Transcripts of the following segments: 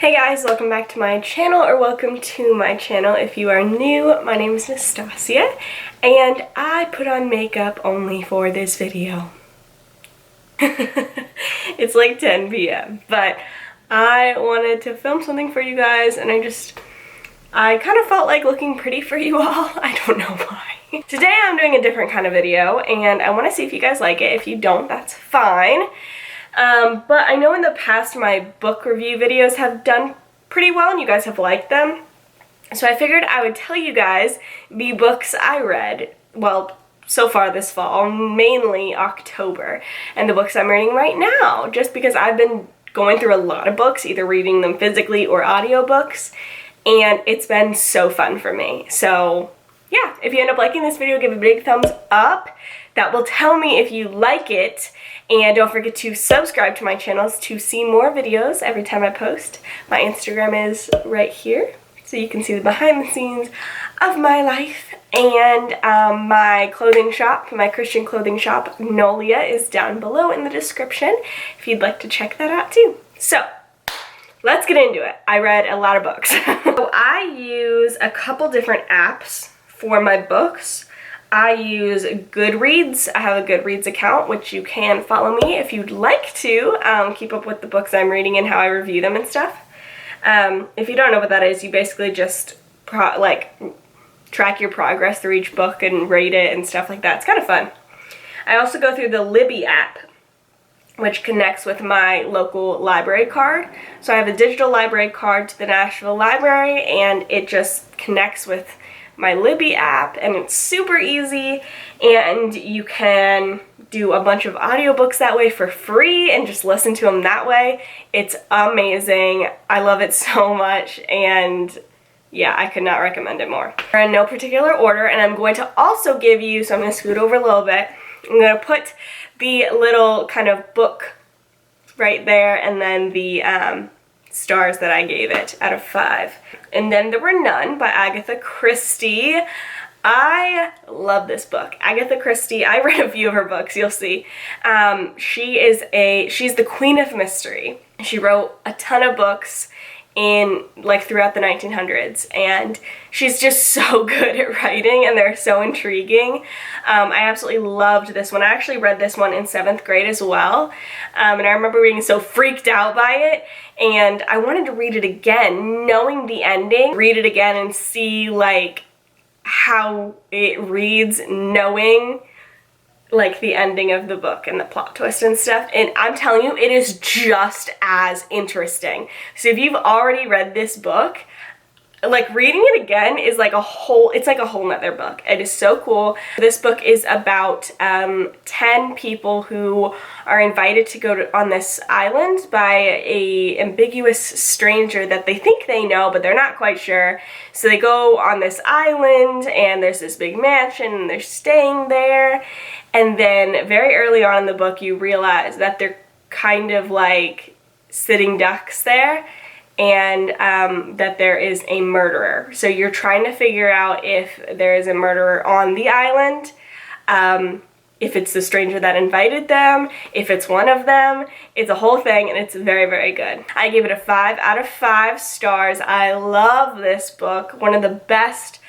Hey guys, welcome back to my channel, or welcome to my channel if you are new. My name is Nastasia, and I put on makeup only for this video. It's like 10 p.m., but I wanted to film something for you guys, and I kind of felt like looking pretty for you all. I don't know why. Today I'm doing a different kind of video, and I want to see if you guys like it. If you don't, that's fine. But I know in the past my book review videos have done pretty well and you guys have liked them. So I figured I would tell you guys the books I read, well, so far this fall, mainly October, and the books I'm reading right now, just because I've been going through a lot of books, either reading them physically or audiobooks, and it's been so fun for me. So yeah, if you end up liking this video, give it a big thumbs up. That will tell me if you like it. And don't forget to subscribe to my channels to see more videos every time I post. My Instagram is right here, so you can see the behind the scenes of my life. And my clothing shop, my Christian clothing shop, Nolia, is down below in the description if you'd like to check that out too. So let's get into it. I read a lot of books. So I use a couple different apps for my books. I use Goodreads. I have a Goodreads account, which you can follow me if you'd like to keep up with the books I'm reading and how I review them and stuff. If you don't know what that is, you basically just track your progress through each book and rate it and stuff like that. It's kind of fun. I also go through the Libby app, which connects with my local library card. So I have a digital library card to the Nashville Library, and it just connects with my Libby app, and it's super easy, and you can do a bunch of audiobooks that way for free and just listen to them that way. It's amazing. I love it so much, and yeah, I could not recommend it more. They're in no particular order, and I'm going to also give you, so I'm going to scoot over a little bit, I'm going to put the little kind of book right there, and then the stars that I gave it out of 5. And then There Were None by Agatha Christie. I love this book. Agatha Christie, I read a few of her books, you'll see. She's the queen of mystery. She wrote a ton of books throughout the 1900s, and she's just so good at writing, and they're so intriguing. I absolutely loved this one. I actually read this one in 7th grade as well, and I remember being so freaked out by it, and I wanted to read it again, knowing the ending, read it again and see how it reads, knowing the ending of the book and the plot twist and stuff, and I'm telling you, it is just as interesting. So if you've already read this book, reading it again is like a whole nother book. It is so cool. This book is about 10 people who are invited to go on this island by a ambiguous stranger that they think they know, but they're not quite sure. So they go on this island, and there's this big mansion, and they're staying there. And then very early on in the book, you realize that they're kind of like sitting ducks there, and that there is a murderer. So you're trying to figure out if there is a murderer on the island, if it's the stranger that invited them, if it's one of them. It's a whole thing, and it's very, very good. I gave it a 5 out of 5 stars. I love this book. One of the best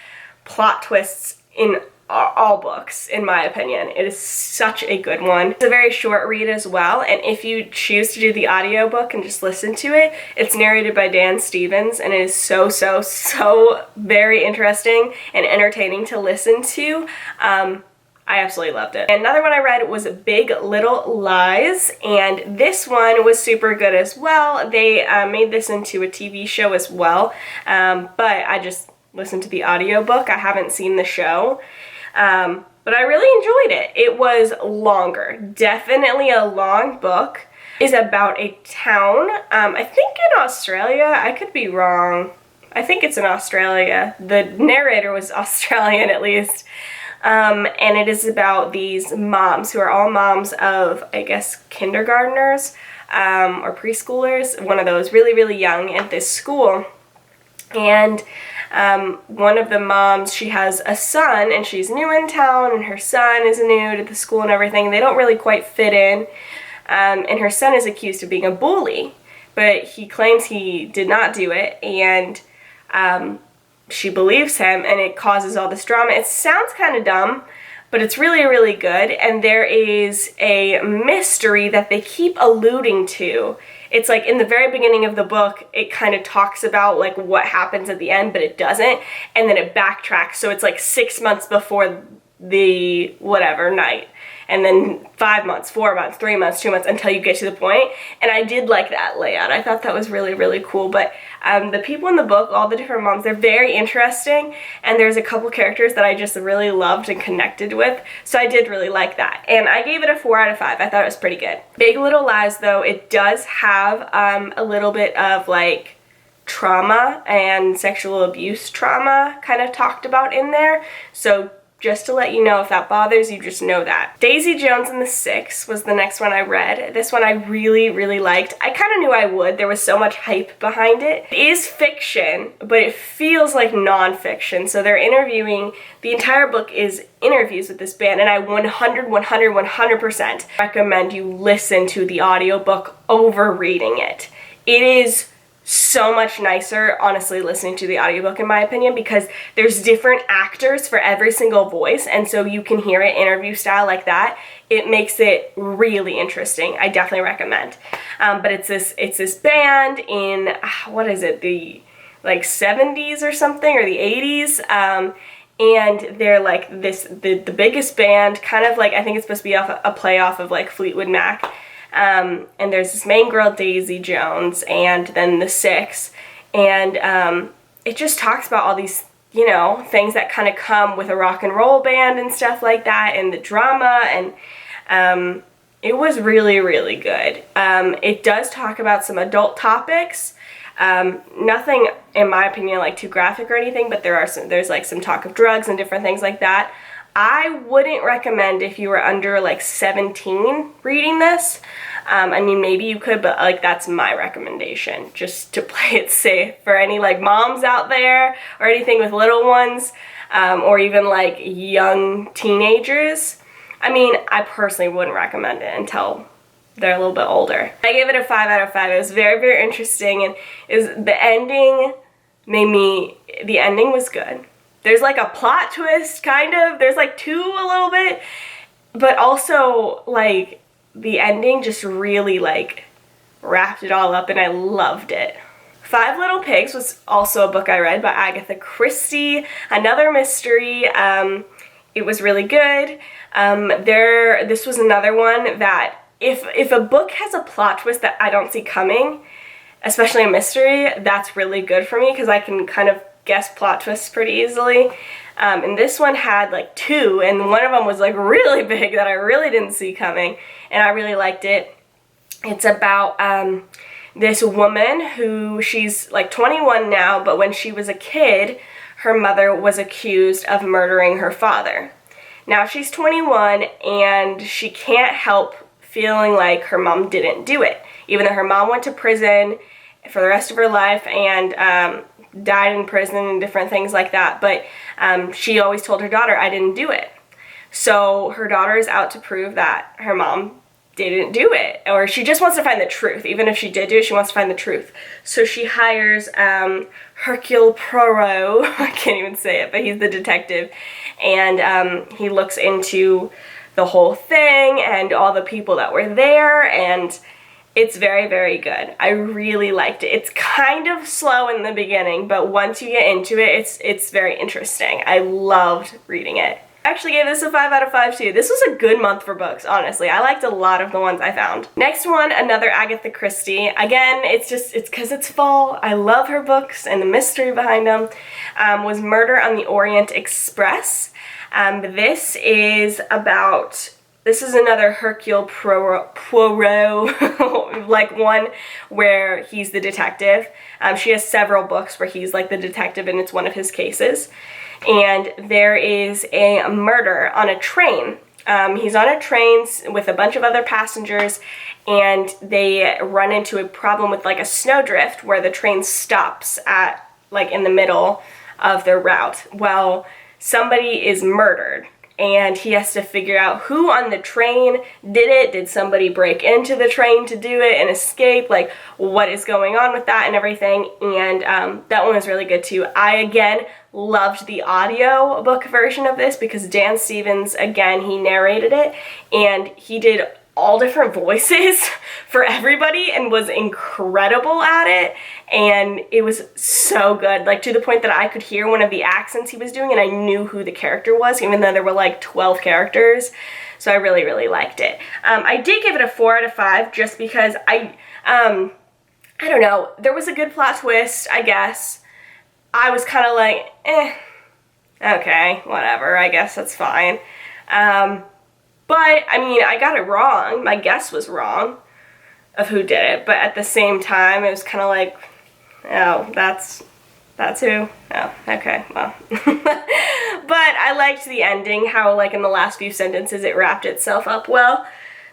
plot twists in all books, in my opinion. It is such a good one. It's a very short read as well, and if you choose to do the audiobook and just listen to it, it's narrated by Dan Stevens, and it is so very interesting and entertaining to listen to. I absolutely loved it. Another one I read was Big Little Lies, and this one was super good as well. They made this into a TV show as well, but I just listened to the audiobook. I haven't seen the show. But I really enjoyed it. It was longer. Definitely a long book. It's about a town, I think in Australia. I could be wrong. I think it's in Australia. The narrator was Australian, at least. And it is about these moms who are all moms of, I guess, kindergartners or preschoolers. One of those, really, really young at this school. And one of the moms, she has a son, and she's new in town, and her son is new to the school and everything. They don't really quite fit in, and her son is accused of being a bully but he claims he did not do it, and she believes him, and it causes all this drama. It sounds kind of dumb, but it's really, really good, and there is a mystery that they keep alluding to. It's like in the very beginning of the book, it kind of talks about like what happens at the end, but it doesn't, and then it backtracks, so it's like 6 months before the whatever night, and then 5 months, 4 months, 3 months, 2 months, until you get to the point. And I did like that layout. I thought that was really, really cool. But the people in the book, all the different moms, they're very interesting, and there's a couple characters that I just really loved and connected with, so I did really like that. And I gave it a 4 out of 5. I thought it was pretty good. Big Little Lies, though, it does have a little bit of like trauma and sexual abuse trauma kind of talked about in there, so just to let you know, if that bothers you, just know that. Daisy Jones and the Six was the next one I read. This one I really, really liked. I kind of knew I would. There was so much hype behind it. It is fiction, but it feels like non-fiction. So they're interviewing, the entire book is interviews with this band, and I 100% recommend you listen to the audiobook over reading it. It is so much nicer, honestly, listening to the audiobook in my opinion, because there's different actors for every single voice, and so you can hear it interview style like that. It makes it really interesting. I definitely recommend. But it's this band in what is it, the like 70s or something, or the 80s, and they're like the biggest band, kind of like, I think it's supposed to be a play off of like Fleetwood Mac. And there's this main girl, Daisy Jones, and then the Six, and it just talks about all these, you know, things that kind of come with a rock and roll band and stuff like that, and the drama, and it was really, really good. It does talk about some adult topics, nothing, in my opinion, like too graphic or anything, but there's like some talk of drugs and different things like that. I wouldn't recommend if you were under like 17 reading this. I mean, maybe you could, but like that's my recommendation, just to play it safe for any like moms out there or anything with little ones, or even like young teenagers. I mean, I personally wouldn't recommend it until they're a little bit older. I gave it a 5 out of 5. It was very, very interesting, and the ending was good. There's like a plot twist, kind of. There's like two a little bit, but also like the ending just really like wrapped it all up, and I loved it. Five Little Pigs was also a book I read by Agatha Christie, another mystery. It was really good. This was another one that if a book has a plot twist that I don't see coming, especially a mystery, that's really good for me, because I can kind of guess plot twists pretty easily. And this one had like two, and one of them was like really big that I really didn't see coming, and I really liked it. It's about this woman who, she's like 21 now, but when she was a kid, her mother was accused of murdering her father. Now she's 21, and she can't help feeling like her mom didn't do it, even though her mom went to prison for the rest of her life and died in prison and different things like that, but she always told her daughter, I didn't do it. So her daughter is out to prove that her mom didn't do it, or she just wants to find the truth. Even if she did do it, she wants to find the truth. So she hires Hercule Poirot, I can't even say it, but he's the detective, and he looks into the whole thing and all the people that were there, and it's very, very good. I really liked it. It's kind of slow in the beginning, but once you get into it, it's very interesting. I loved reading it. I actually gave this a 5 out of 5 too. This was a good month for books, honestly. I liked a lot of the ones I found. Next one, another Agatha Christie. Again, it's because it's fall. I love her books and the mystery behind them. Was Murder on the Orient Express. This is another Hercule Poirot, like one where he's the detective. She has several books where he's like the detective, and it's one of his cases. And there is a murder on a train. He's on a train with a bunch of other passengers, and they run into a problem with like a snowdrift where the train stops at like in the middle of their route. Well, somebody is murdered, and he has to figure out who on the train did it. Did somebody break into the train to do it and escape? Like, what is going on with that and everything? And that one was really good too. I, again, loved the audio book version of this because Dan Stevens, again, he narrated it, and he did all different voices for everybody and was incredible at it, and it was so good, like to the point that I could hear one of the accents he was doing and I knew who the character was, even though there were like 12 characters. So I really, really liked it. I did give it a 4 out of 5 just because I don't know, there was a good plot twist, I guess. I was kind of like, okay, whatever, I guess that's fine. But, I mean, I got it wrong. My guess was wrong of who did it. But at the same time, it was kind of like, oh, that's who? Oh, okay, well. But I liked the ending, how, like, in the last few sentences, it wrapped itself up well.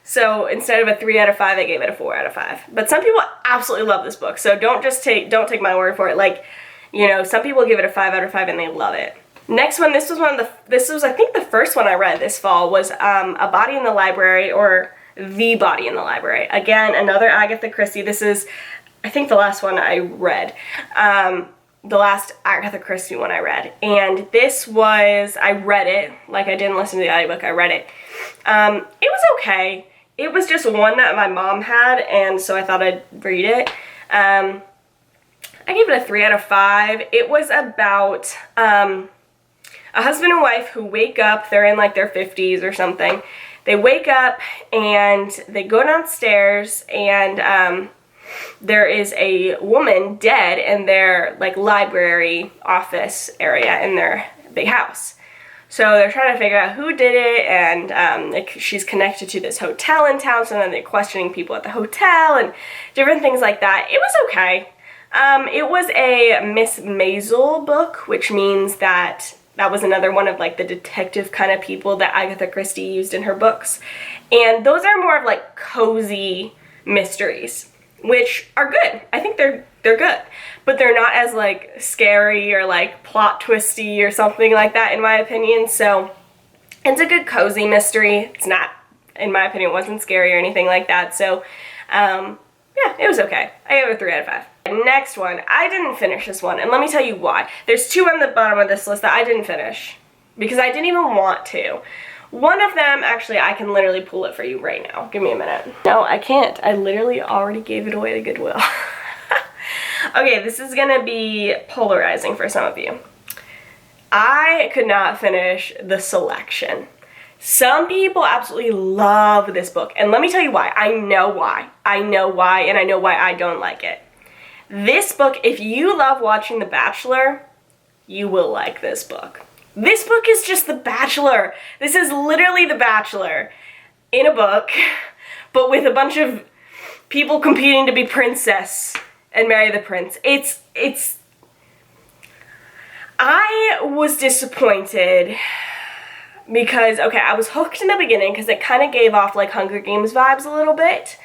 So instead of a 3 out of 5, I gave it a 4 out of 5. But some people absolutely love this book. So don't take my word for it. Like, you know, some people give it a 5 out of 5 and they love it. Next one, this was I think the first one I read this fall, was A Body in the Library, or The Body in the Library. Again, another Agatha Christie. This is, I think, the last one I read. The last Agatha Christie one I read. And this was, I read it, like I didn't listen to the audiobook, I read it. It was okay. It was just one that my mom had, and so I thought I'd read it. I gave it a 3 out of 5. It was about a husband and wife who wake up, they're in like their 50s or something. They wake up and they go downstairs, and there is a woman dead in their like library office area in their big house. So they're trying to figure out who did it, and like she's connected to this hotel in town, so then they're questioning people at the hotel and different things like that. It was okay. It was a Miss Maisel book, which means that was another one of like the detective kind of people that Agatha Christie used in her books. And those are more of like cozy mysteries, which are good. I think they're good, but they're not as like scary or like plot twisty or something like that, in my opinion. So it's a good cozy mystery. It's not, in my opinion, it wasn't scary or anything like that. So yeah, it was okay. I gave it a 3 out of 5. Next one, I didn't finish this one, and let me tell you why. There's 2 on the bottom of this list that I didn't finish because I didn't even want to. One of them, actually, I can literally pull it for you right now. Give me a minute. No, I can't. I literally already gave it away to Goodwill. Okay, this is gonna be polarizing for some of you. I could not finish The Selection. Some people absolutely love this book, and let me tell you why. I know why. I know why, and I know why I don't like it. This book, if you love watching The Bachelor, you will like this book. This book is just The Bachelor. This is literally The Bachelor in a book, but with a bunch of people competing to be princess and marry the prince. I was disappointed because, okay, I was hooked in the beginning because it kind of gave off like Hunger Games vibes a little bit,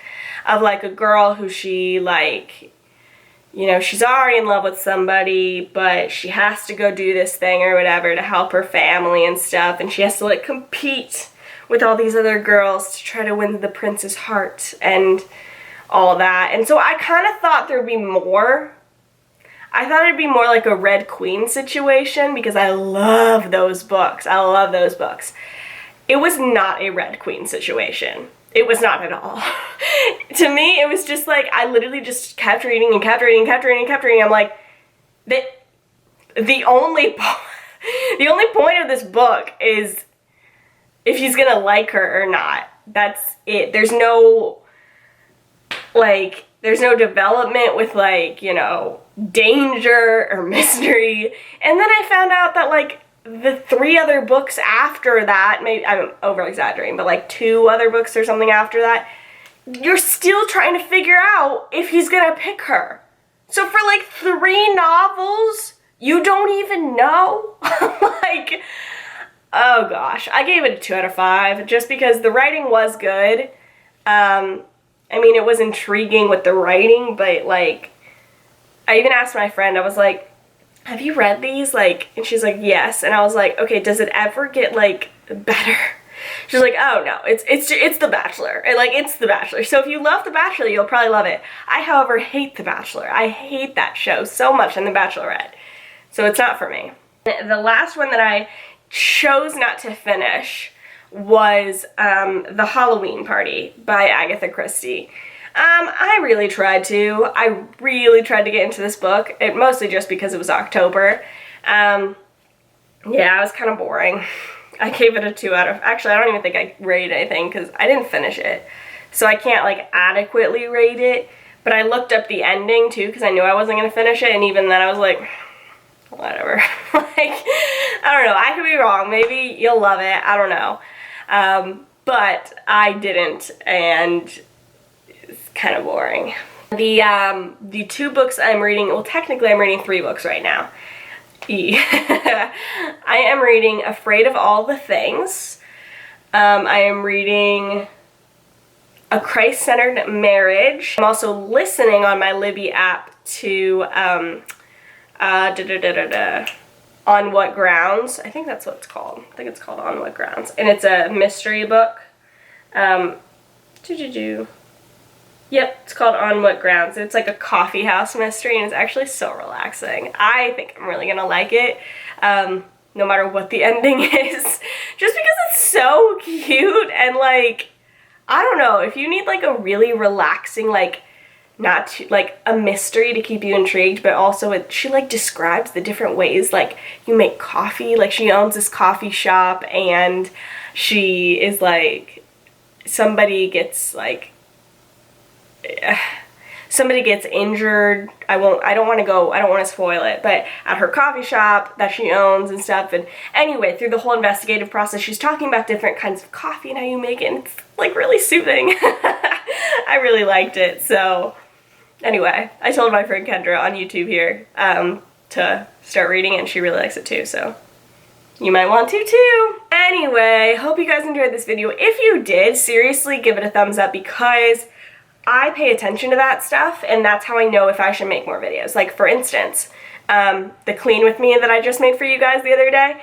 of like a girl who she like, you know, she's already in love with somebody, but she has to go do this thing or whatever to help her family and stuff, and she has to like compete with all these other girls to try to win the prince's heart and all that. And so I kind of thought there'd be more. I thought it'd be more like a Red Queen situation because I love those books. I love those books. It was not a Red Queen situation. It was not at all. To me, it was just like, I literally just kept reading and kept reading and kept reading and kept reading. I'm like, the only point of this book is if he's gonna like her or not. That's it. There's no development with like, you know, danger or mystery. And then I found out that like the 3 other books after that, maybe I'm over exaggerating, but like 2 other books or something after that, you're still trying to figure out if he's gonna pick her. So for like 3 novels, you don't even know? Like, oh gosh. I gave it a 2 out of 5 just because the writing was good. I mean, it was intriguing with the writing, but like, I even asked my friend, I was like, have you read these? Like, and she's like, yes. And I was like, okay, does it ever get like better. She's like, oh no, it's The Bachelor. And like, it's The Bachelor. So if you love The Bachelor, you'll probably love it. I, however, hate The Bachelor. I hate that show so much and The Bachelorette. So it's not for me. The last one that I chose not to finish was The Hallowe'en Party by Agatha Christie. I really tried to. I really tried to get into this book, mostly just because it was October. Yeah, it was kind of boring. I gave it a 2 out of, actually I don't even think I rated anything because I didn't finish it. So I can't like adequately rate it, but I looked up the ending too because I knew I wasn't going to finish it, and even then I was like, whatever. Like, I don't know, I could be wrong, maybe you'll love it, I don't know. But I didn't, and it's kind of boring. The 2 books I'm reading, well technically I'm reading 3 books right now. I am reading Afraid of All the Things. I am reading A Christ-Centered Marriage. I'm also listening on my Libby app to On What Grounds. I think that's what it's called. I think it's called On What Grounds. And it's a mystery book. Yep, it's called On What Grounds. It's like a coffee house mystery, and it's actually so relaxing. I think I'm really gonna like it, no matter what the ending is. Just because it's so cute, and like, I don't know, if you need like a really relaxing, like, not too, like a mystery to keep you intrigued, but also she like describes the different ways like you make coffee. Like, she owns this coffee shop, and she is like, somebody gets injured. I don't want to spoil it, but at her coffee shop that she owns and stuff. And anyway, through the whole investigative process, she's talking about different kinds of coffee and how you make it, and it's like really soothing. I really liked it. So anyway, I told my friend Kendra on YouTube here to start reading it, and she really likes it too, so you might want to too. Anyway, hope you guys enjoyed this video. If you did, seriously give it a thumbs up, because I pay attention to that stuff, and that's how I know if I should make more videos. Like, for instance, the Clean With Me that I just made for you guys the other day,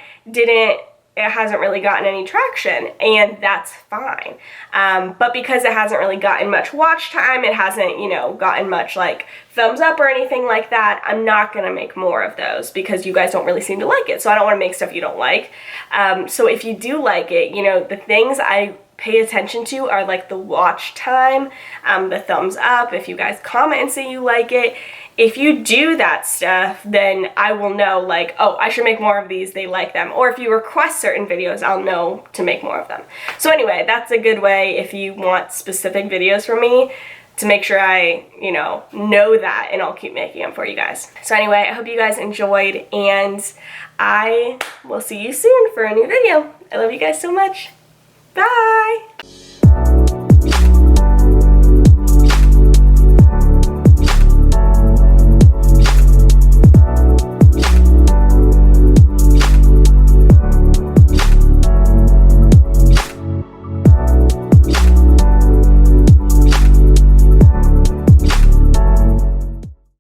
it hasn't really gotten any traction, and that's fine. But because it hasn't really gotten much watch time, it hasn't, you know, gotten much like thumbs up or anything like that, I'm not gonna make more of those because you guys don't really seem to like it. So I don't want to make stuff you don't like. So if you do like it, you know, the things I pay attention to are like the watch time, the thumbs up, if you guys comment and say you like it. If you do that stuff, then I will know, like, oh, I should make more of these, they like them. Or if you request certain videos, I'll know to make more of them. So anyway, that's a good way if you want specific videos from me to make sure I, you know that, and I'll keep making them for you guys. So anyway, I hope you guys enjoyed, and I will see you soon for a new video. I love you guys so much. Bye!